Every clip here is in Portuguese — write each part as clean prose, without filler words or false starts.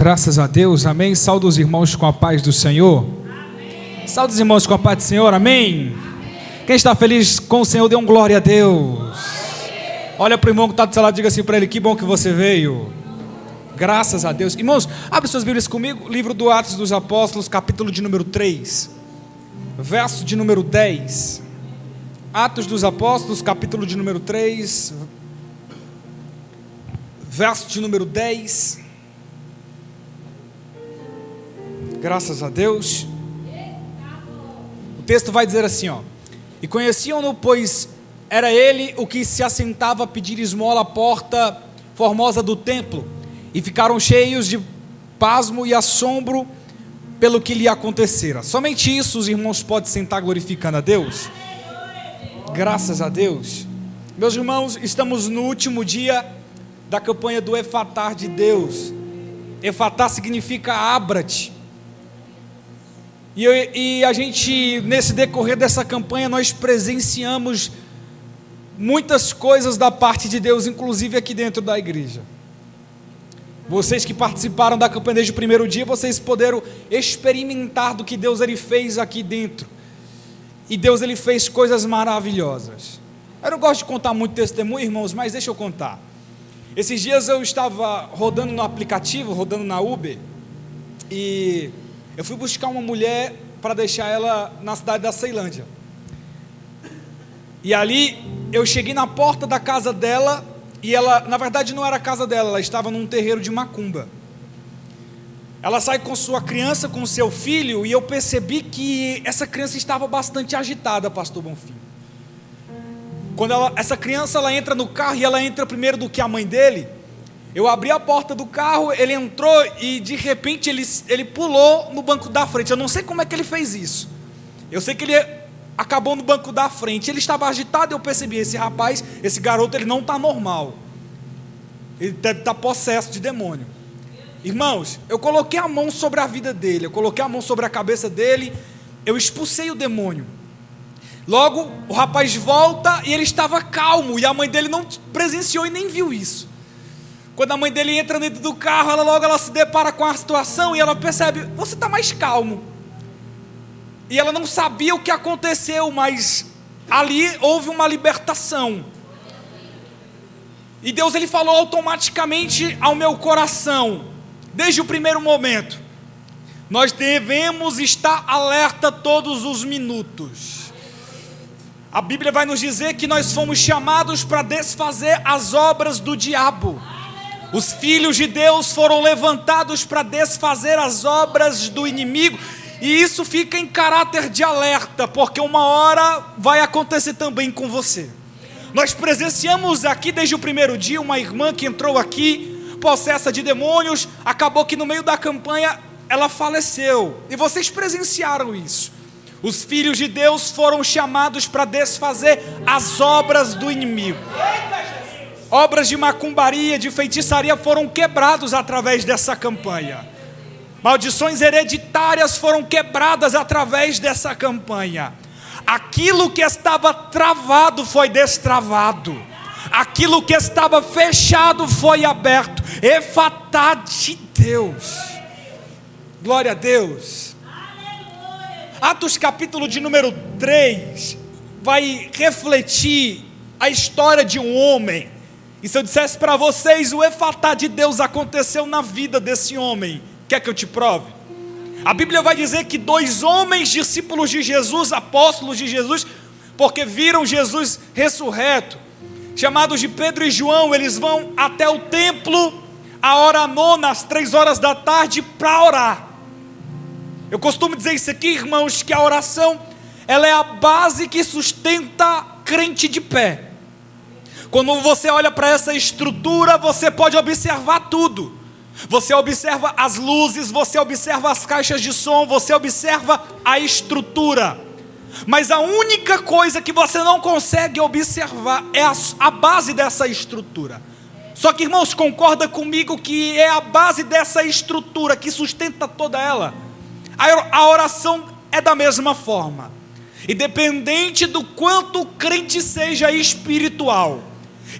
Graças a Deus, amém. Saúde os irmãos com a paz do Senhor. Amém. Saúde os irmãos com a paz do Senhor, amém. Quem está feliz com o Senhor, dê um glória a Deus. Amém. Olha para o irmão que está do seu lado, diga assim para ele: que bom que você veio. Graças a Deus. Irmãos, abre suas Bíblias comigo, livro do Atos dos Apóstolos, capítulo de número 3, verso de número 10. Atos dos Apóstolos, capítulo de número 3, verso de número 10. Graças a Deus. O texto vai dizer assim, e conheciam-no, pois era ele o que se assentava a pedir esmola à porta formosa do templo, e ficaram cheios de pasmo e assombro pelo que lhe acontecera. Somente isso os irmãos podem sentar glorificando a Deus. Graças a Deus. Meus irmãos, estamos no último dia da campanha do Efatá de Deus. Efatá significa abra-te. E a gente, nesse decorrer dessa campanha, nós presenciamos muitas coisas da parte de Deus, inclusive aqui dentro da igreja. Vocês que participaram da campanha desde o primeiro dia, vocês puderam experimentar do que Deus ele fez aqui dentro. E Deus ele fez coisas maravilhosas. Eu não gosto de contar muito testemunho, irmãos, mas deixa eu contar. Esses dias eu estava rodando no aplicativo, rodando na Uber, e eu fui buscar uma mulher para deixar ela na cidade da Ceilândia. E ali eu cheguei na porta da casa dela, e ela, na verdade não era a casa dela, ela estava num terreiro de macumba. Ela sai com sua criança, com seu filho, e eu percebi que essa criança estava bastante agitada, pastor Bonfim. Quando essa criança ela entra no carro, e ela entra primeiro do que a mãe dele, eu abri a porta do carro, ele entrou e de repente ele pulou no banco da frente. Eu não sei como é que ele fez isso. Eu sei que ele acabou no banco da frente. Ele estava agitado e eu percebi, esse rapaz, esse garoto, ele não está normal. Ele deve estar possesso de demônio. Irmãos, eu coloquei a mão sobre a vida dele, eu coloquei a mão sobre a cabeça dele, eu expulsei o demônio. Logo, o rapaz volta e ele estava calmo, e a mãe dele não presenciou e nem viu isso. Quando a mãe dele entra dentro do carro, ela se depara com a situação e ela percebe, você está mais calmo. E ela não sabia o que aconteceu, mas ali houve uma libertação. E Deus ele falou automaticamente ao meu coração, desde o primeiro momento: nós devemos estar alerta todos os minutos. A Bíblia vai nos dizer que nós fomos chamados para desfazer as obras do diabo. Os filhos de Deus foram levantados para desfazer as obras do inimigo, e isso fica em caráter de alerta, porque uma hora vai acontecer também com você. Nós presenciamos aqui desde o primeiro dia uma irmã que entrou aqui, possessa de demônios, acabou que no meio da campanha ela faleceu, e vocês presenciaram isso. Os filhos de Deus foram chamados para desfazer as obras do inimigo. Obras de macumbaria, de feitiçaria foram quebrados através dessa campanha. Maldições hereditárias foram quebradas através dessa campanha. Aquilo que estava travado foi destravado. Aquilo que estava fechado foi aberto. Efatá de Deus. Glória a Deus. Atos capítulo de número 3 vai refletir a história de um homem. E se eu dissesse para vocês, o Efatá de Deus aconteceu na vida desse homem, quer que eu te prove? A Bíblia vai dizer que 2 homens, discípulos de Jesus, apóstolos de Jesus, porque viram Jesus ressurreto, chamados de Pedro e João, eles vão até o templo, a hora nona, às 3 horas da tarde, para orar. Eu costumo dizer isso aqui, irmãos, que a oração, ela é a base que sustenta crente de pé. Quando você olha para essa estrutura, você pode observar tudo. Você observa as luzes, você observa as caixas de som, você observa a estrutura. Mas a única coisa que você não consegue observar é a base dessa estrutura. Só que, irmãos, concorda comigo que é a base dessa estrutura que sustenta toda ela? A oração é da mesma forma. Independente do quanto o crente seja espiritual,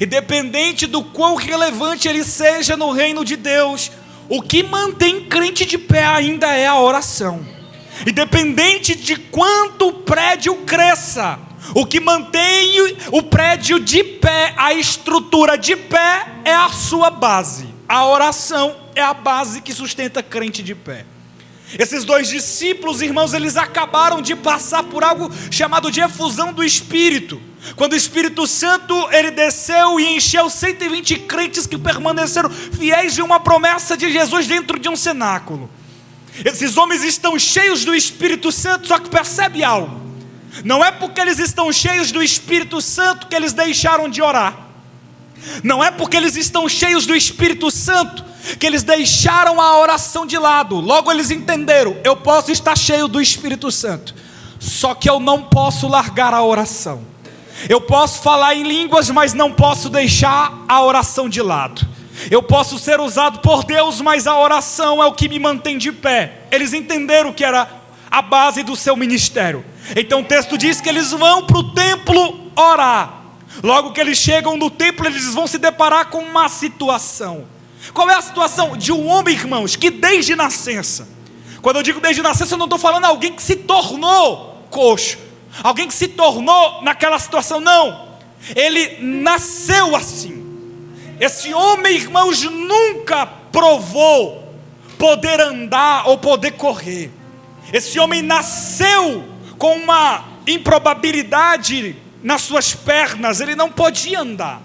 independente do quão relevante ele seja no reino de Deus, o que mantém crente de pé ainda é a oração. Independente de quanto o prédio cresça, o que mantém o prédio de pé, a estrutura de pé, é a sua base. A oração é a base que sustenta crente de pé. Esses dois discípulos, irmãos, eles acabaram de passar por algo chamado de efusão do Espírito. Quando o Espírito Santo, ele desceu e encheu 120 crentes que permaneceram fiéis de uma promessa de Jesus dentro de um cenáculo. Esses homens estão cheios do Espírito Santo, só que percebe algo. Não é porque eles estão cheios do Espírito Santo que eles deixaram de orar. Não é porque eles estão cheios do Espírito Santo que eles deixaram a oração de lado. Logo eles entenderam: eu posso estar cheio do Espírito Santo, só que eu não posso largar a oração. Eu posso falar em línguas, mas não posso deixar a oração de lado. Eu posso ser usado por Deus, mas a oração é o que me mantém de pé. Eles entenderam que era a base do seu ministério. Então o texto diz que eles vão para o templo orar. Logo que eles chegam no templo, eles vão se deparar com uma situação. Qual é a situação? De um homem, irmãos, que desde nascença, quando eu digo desde nascença, eu não estou falando alguém que se tornou coxo, alguém que se tornou naquela situação, não. Ele nasceu assim. Esse homem, irmãos, nunca provou poder andar ou poder correr. Esse homem nasceu com uma improbabilidade nas suas pernas, ele não podia andar.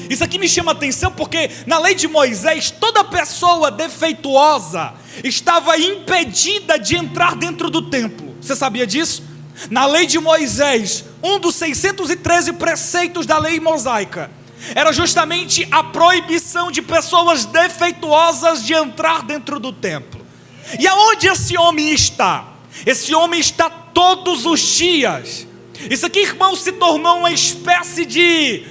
Isso aqui me chama a atenção porque na lei de Moisés, toda pessoa defeituosa estava impedida de entrar dentro do templo. Você sabia disso? Na lei de Moisés, um dos 613 preceitos da lei mosaica era justamente a proibição de pessoas defeituosas de entrar dentro do templo. E aonde esse homem está? Esse homem está todos os dias. Isso aqui, irmão, se tornou uma espécie de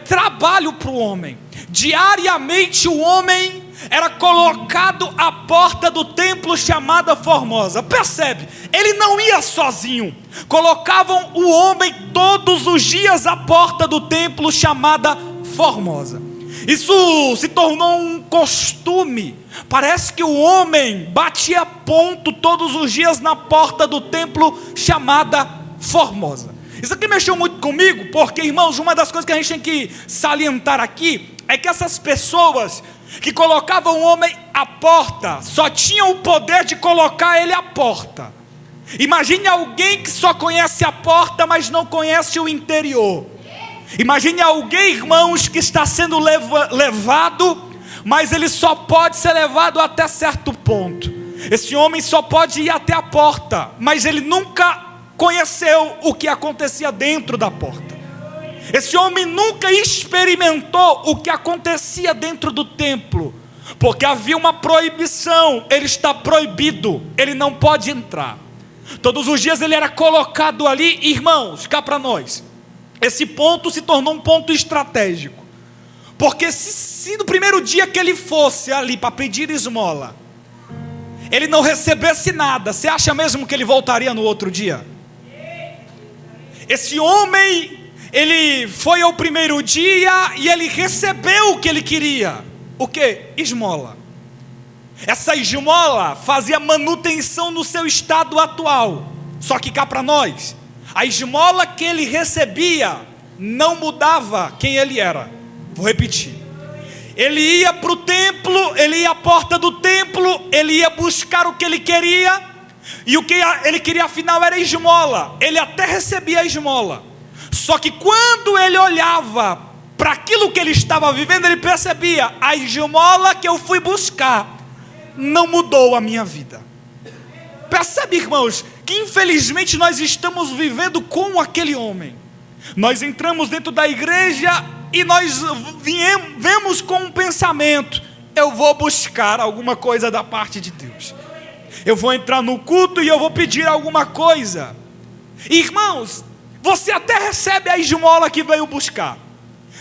trabalho para o homem. Diariamente o homem era colocado à porta do templo chamada Formosa. Percebe? Ele não ia sozinho. Colocavam o homem todos os dias à porta do templo chamada Formosa. Isso se tornou um costume. Parece que o homem batia ponto todos os dias na porta do templo chamada Formosa. Isso aqui mexeu muito comigo, porque, irmãos, uma das coisas que a gente tem que salientar aqui é que essas pessoas que colocavam o homem à porta só tinham o poder de colocar ele à porta. Imagine alguém que só conhece a porta, mas não conhece o interior. Imagine alguém, irmãos, que está sendo levado, mas ele só pode ser levado até certo ponto. Esse homem só pode ir até a porta, mas ele nunca conheceu o que acontecia dentro da porta. Esse homem nunca experimentou o que acontecia dentro do templo, porque havia uma proibição. Ele está proibido, ele não pode entrar. Todos os dias ele era colocado ali. Irmãos, cá para nós, esse ponto se tornou um ponto estratégico, porque se no primeiro dia que ele fosse ali para pedir esmola, ele não recebesse nada, você acha mesmo que ele voltaria no outro dia? Esse homem, ele foi ao primeiro dia e ele recebeu o que ele queria. O que? Esmola. Essa esmola fazia manutenção no seu estado atual. Só que cá para nós, a esmola que ele recebia não mudava quem ele era. Vou repetir. Ele ia para o templo, ele ia à porta do templo, ele ia buscar o que ele queria. E o que ele queria afinal era esmola. Ele até recebia a esmola. Só que quando ele olhava para aquilo que ele estava vivendo, ele percebia: a esmola que eu fui buscar não mudou a minha vida. Percebe, irmãos, que infelizmente nós estamos vivendo como aquele homem. Nós entramos dentro da igreja e nós vemos com um pensamento: eu vou buscar alguma coisa da parte de Deus. Eu vou entrar no culto e eu vou pedir alguma coisa. Irmãos, você até recebe a esmola que veio buscar.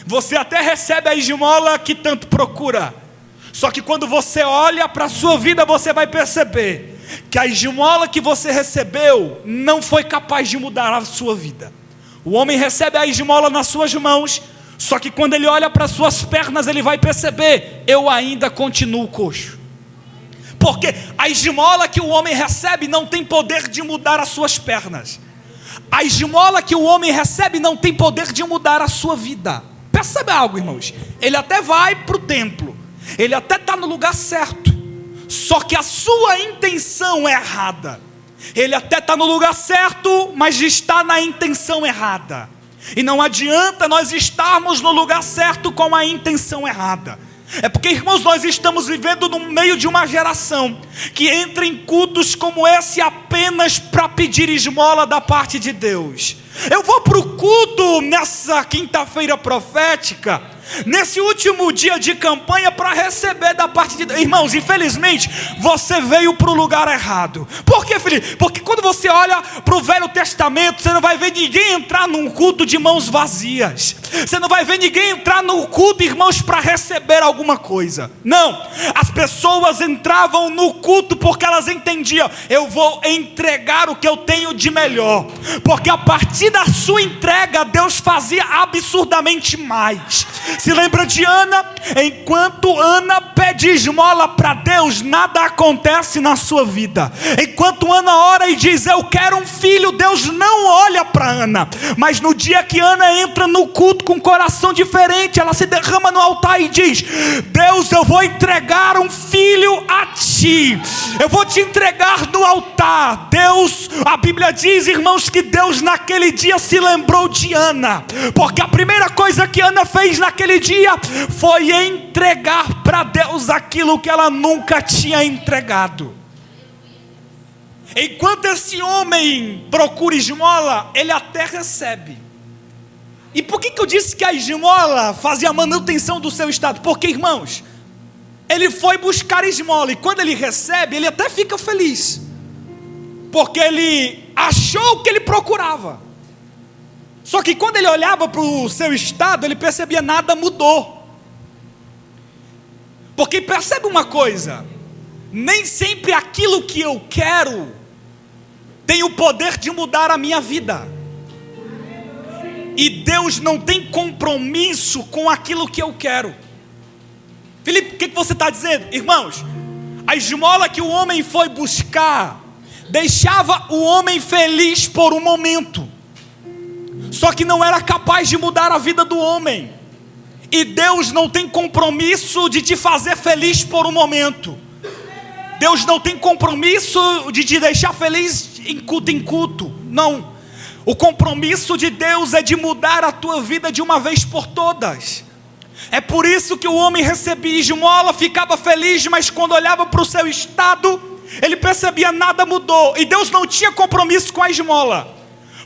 Você até recebe a esmola que tanto procura. Só que quando você olha para a sua vida, você vai perceber que a esmola que você recebeu não foi capaz de mudar a sua vida. O homem recebe a esmola nas suas mãos, Só que quando ele olha para suas pernas, ele vai perceber: eu ainda continuo coxo. Porque a esmola que o homem recebe não tem poder de mudar as suas pernas. A esmola que o homem recebe não tem poder de mudar a sua vida. Percebe algo, irmãos? Ele até vai para o templo, ele até está no lugar certo, só que a sua intenção é errada. Ele até está no lugar certo, mas está na intenção errada. E não adianta nós estarmos no lugar certo com a intenção errada. É porque, irmãos, nós estamos vivendo no meio de uma geração que entra em cultos como esse apenas para pedir esmola da parte de Deus. Eu vou para o culto nessa quinta-feira profética, nesse último dia de campanha, para receber da parte de Deus. Irmãos, infelizmente, você veio para o lugar errado. Por quê, Felipe? Porque quando você olha para o Velho Testamento, você não vai ver ninguém entrar num culto de mãos vazias. Você não vai ver ninguém entrar no culto, irmãos, para receber alguma coisa. Não, as pessoas entravam no culto porque elas entendiam: eu vou entregar o que eu tenho de melhor. Porque a partir da sua entrega, Deus fazia absurdamente mais. Se lembra de Ana? Enquanto Ana pede esmola para Deus, nada acontece na sua vida. Enquanto Ana ora e diz: eu quero um filho, Deus não olha para Ana. Mas no dia que Ana entra no culto com um coração diferente, ela se derrama no altar e diz: Deus, eu vou entregar um filho a ti, eu vou te entregar no altar. Deus, a Bíblia diz, irmãos, que Deus naquele dia se lembrou de Ana, porque a primeira coisa que Ana fez naquele dia foi entregar para Deus aquilo que ela nunca tinha entregado. Enquanto esse homem procura esmola, ele até recebe. E por que eu disse que a esmola fazia a manutenção do seu estado? Porque, irmãos, ele foi buscar esmola, e quando ele recebe, ele até fica feliz, porque ele achou o que ele procurava. Só que quando ele olhava para o seu estado, ele percebia: nada mudou. Porque percebe uma coisa: nem sempre aquilo que eu quero tem o poder de mudar a minha vida. E Deus não tem compromisso com aquilo que eu quero. Felipe, o que você está dizendo? Irmãos, a esmola que o homem foi buscar deixava o homem feliz por um momento, só que não era capaz de mudar a vida do homem. E Deus não tem compromisso de te fazer feliz por um momento. Deus não tem compromisso de te deixar feliz em culto. Não. O compromisso de Deus é de mudar a tua vida de uma vez por todas. É por isso que o homem recebia esmola, ficava feliz, mas quando olhava para o seu estado, ele percebia: nada mudou. E Deus não tinha compromisso com a esmola,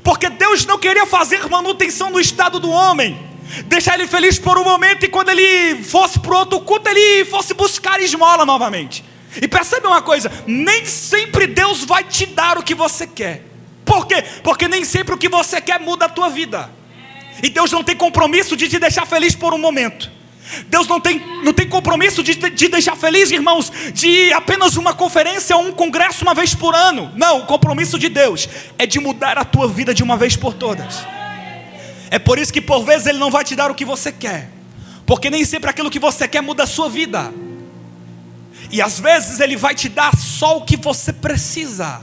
porque Deus não queria fazer manutenção no estado do homem, deixar ele feliz por um momento, e quando ele fosse para o outro culto, ele fosse buscar esmola novamente. E percebe uma coisa: nem sempre Deus vai te dar o que você quer. Por quê? Porque nem sempre o que você quer muda a tua vida. E Deus não tem compromisso de te deixar feliz por um momento. Deus não tem compromisso de te deixar feliz, irmãos, de ir apenas uma conferência ou um congresso uma vez por ano. Não, o compromisso de Deus é de mudar a tua vida de uma vez por todas. É por isso que por vezes Ele não vai te dar o que você quer, porque nem sempre aquilo que você quer muda a sua vida. E às vezes Ele vai te dar só o que você precisa,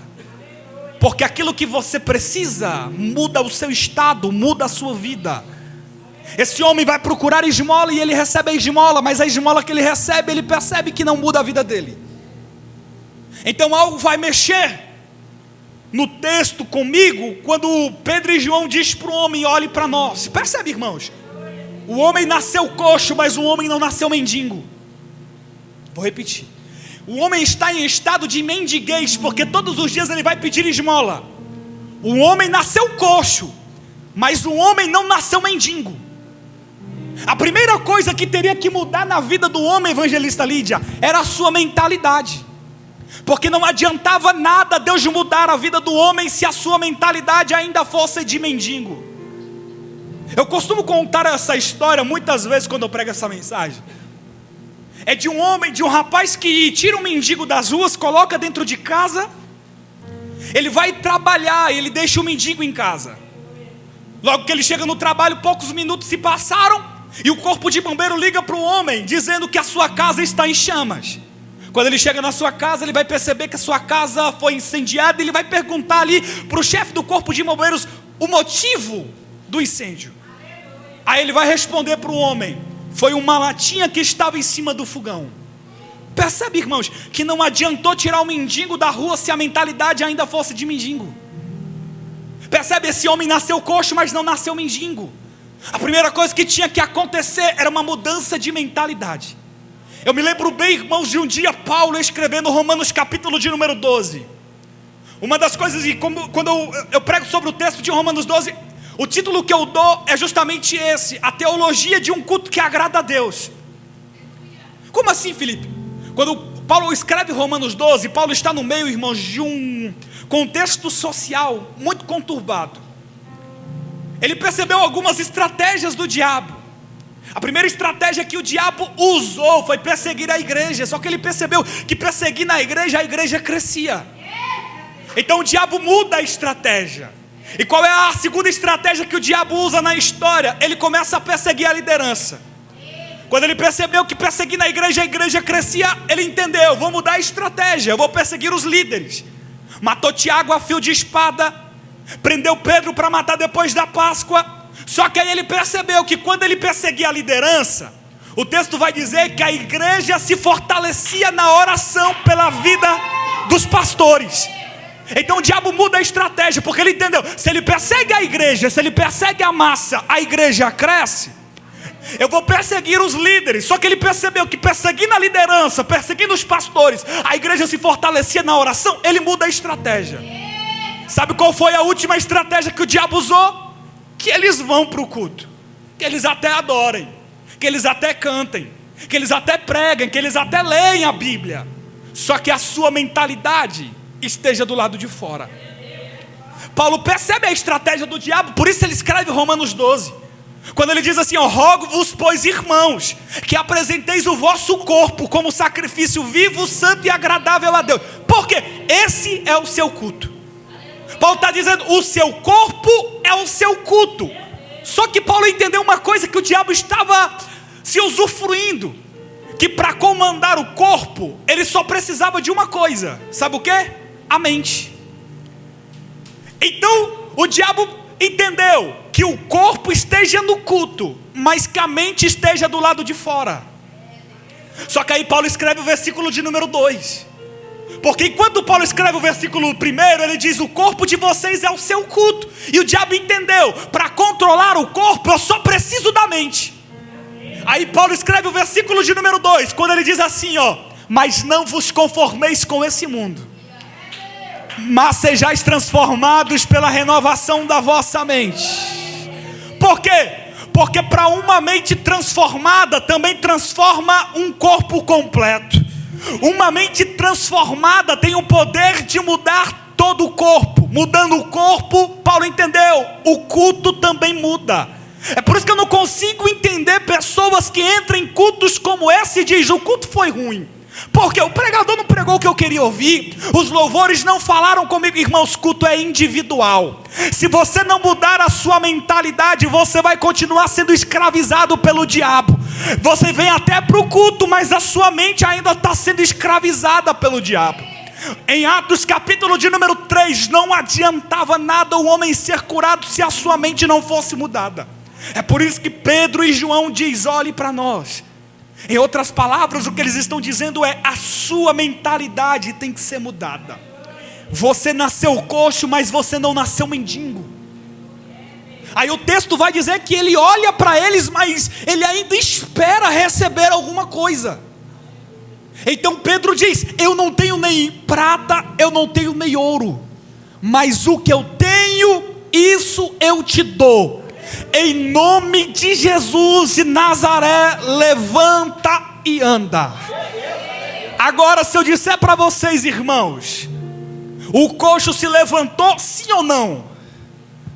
porque aquilo que você precisa muda o seu estado, muda a sua vida. Esse homem vai procurar esmola e ele recebe a esmola, mas a esmola que ele recebe, ele percebe que não muda a vida dele. Então algo vai mexer no texto comigo, quando Pedro e João diz para o homem: olhe para nós. Percebe, irmãos? O homem nasceu coxo, mas o homem não nasceu mendigo. Vou repetir: o homem está em estado de mendiguez, porque todos os dias ele vai pedir esmola. O homem nasceu coxo, mas o homem não nasceu mendigo. A primeira coisa que teria que mudar na vida do homem, evangelista Lídia, era a sua mentalidade. Porque não adiantava nada Deus mudar a vida do homem se a sua mentalidade ainda fosse de mendigo. Eu costumo contar essa história muitas vezes quando eu prego essa mensagem. É de um homem, de um rapaz que tira um mendigo das ruas, coloca dentro de casa. Ele vai trabalhar e ele deixa o mendigo em casa. Logo que ele chega no trabalho, poucos minutos se passaram, E o corpo de bombeiro liga para o homem, dizendo que a sua casa está em chamas. Quando ele chega na sua casa, ele vai perceber que a sua casa foi incendiada. E ele vai perguntar ali para o chefe do corpo de bombeiros o motivo do incêndio. Aí ele vai responder para o homem: foi uma latinha que estava em cima do fogão. Percebe, irmãos, que não adiantou tirar o mendigo da rua se a mentalidade ainda fosse de mendigo. Percebe, esse homem nasceu coxo, mas não nasceu mendigo. A primeira coisa que tinha que acontecer era uma mudança de mentalidade. Eu me lembro bem, irmãos, de um dia Paulo escrevendo Romanos capítulo de número 12. Uma das coisas, e quando eu prego sobre o texto de Romanos 12, o título que eu dou é justamente esse: a teologia de um culto que agrada a Deus. Como assim, Felipe? Quando Paulo escreve Romanos 12, Paulo está no meio, irmãos, de um contexto social muito conturbado. Ele percebeu algumas estratégias do diabo. A primeira estratégia que o diabo usou foi perseguir a igreja. Só que ele percebeu que perseguindo a igreja crescia. Então o diabo muda a estratégia. E qual é a segunda estratégia que o diabo usa na história? Ele começa a perseguir a liderança. Quando ele percebeu que perseguindo a igreja crescia, ele entendeu: vou mudar a estratégia, eu vou perseguir os líderes. Matou Tiago a fio de espada, prendeu Pedro para matar depois da Páscoa. Só que aí ele percebeu que quando ele perseguia a liderança, o texto vai dizer que a igreja se fortalecia na oração pela vida dos pastores. Então o diabo muda a estratégia, porque ele entendeu: se ele persegue a igreja, se ele persegue a massa, a igreja cresce. Eu vou perseguir os líderes. Só que ele percebeu que perseguindo a liderança, perseguindo os pastores, a igreja se fortalecia na oração. Ele muda a estratégia. Sabe qual foi a última estratégia que o diabo usou? Que eles vão para o culto, que eles até adorem, que eles até cantem, que eles até preguem, que eles até leem a Bíblia. Só que a sua mentalidade esteja do lado de fora. Paulo percebe a estratégia do diabo, por isso ele escreve Romanos 12. Quando ele diz assim: rogo-vos, pois, irmãos, que apresenteis o vosso corpo como sacrifício vivo, santo e agradável a Deus. Porque esse é o seu culto. Paulo está dizendo: o seu corpo é o seu culto. Só que Paulo entendeu uma coisa que o diabo estava se usufruindo: que para comandar o corpo, ele só precisava de uma coisa. Sabe o que? A mente. Então o diabo entendeu que o corpo esteja no culto, mas que a mente esteja do lado de fora. Só que aí Paulo escreve o versículo de número 2. Porque enquanto Paulo escreve o versículo 1, ele diz: o corpo de vocês é o seu culto. E o diabo entendeu: para controlar o corpo eu só preciso da mente. Aí Paulo escreve o versículo de número 2, quando ele diz assim: mas não vos conformeis com esse mundo, mas sejais transformados pela renovação da vossa mente. Por quê? Porque para uma mente transformada também transforma um corpo completo. Uma mente transformada tem o poder de mudar todo o corpo. Mudando o corpo, Paulo entendeu, o culto também muda. É por isso que eu não consigo entender pessoas que entram em cultos como esse e dizem: o culto foi ruim, porque o pregador não pregou o que eu queria ouvir, os louvores não falaram comigo. Irmãos, culto é individual. Se você não mudar a sua mentalidade, você vai continuar sendo escravizado pelo diabo. Você vem até para o culto, mas a sua mente ainda está sendo escravizada pelo diabo. Em Atos capítulo de número 3, não adiantava nada o homem ser curado se a sua mente não fosse mudada. É por isso que Pedro e João diz: olhe para nós. Em outras palavras, o que eles estão dizendo é: a sua mentalidade tem que ser mudada. Você nasceu coxo, mas você não nasceu mendigo. Aí o texto vai dizer que ele olha para eles, mas ele ainda espera receber alguma coisa. Então Pedro diz: eu não tenho nem prata, eu não tenho nem ouro, mas o que eu tenho, isso eu te dou. Em nome de Jesus de Nazaré, levanta e anda. Agora, se eu disser para vocês, irmãos, o coxo se levantou, sim ou não?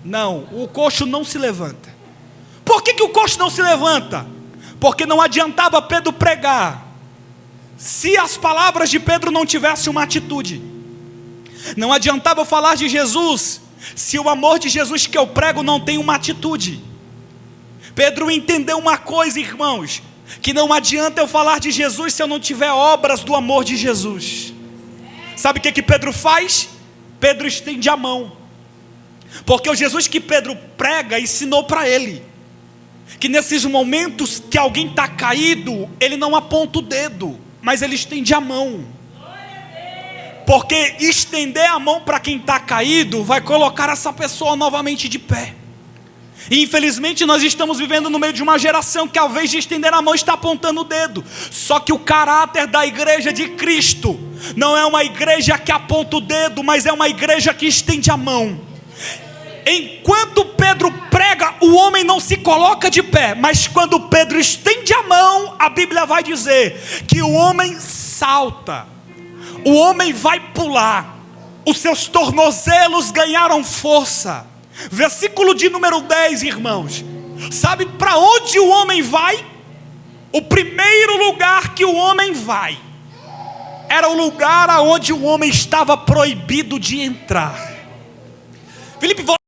Não, o coxo não se levanta. Por que o coxo não se levanta? Porque não adiantava Pedro pregar se as palavras de Pedro não tivessem uma atitude. Não adiantava eu falar de Jesus se o amor de Jesus que eu prego não tem uma atitude. Pedro entendeu uma coisa, irmãos, que não adianta eu falar de Jesus se eu não tiver obras do amor de Jesus. Sabe o que Pedro faz? Pedro estende a mão, porque o Jesus que Pedro prega ensinou para ele que nesses momentos que alguém está caído, ele não aponta o dedo, mas ele estende a mão, porque estender a mão para quem está caído vai colocar essa pessoa novamente de pé. E infelizmente nós estamos vivendo no meio de uma geração que ao invés de estender a mão está apontando o dedo. Só que o caráter da igreja de Cristo não é uma igreja que aponta o dedo, mas é uma igreja que estende a mão. Enquanto Pedro prega, o homem não se coloca de pé, mas quando Pedro estende a mão, a Bíblia vai dizer que o homem salta, o homem vai pular, os seus tornozelos ganharam força. Versículo de número 10, irmãos. Sabe para onde o homem vai? O primeiro lugar que o homem vai era o lugar aonde o homem estava proibido de entrar. Filipe,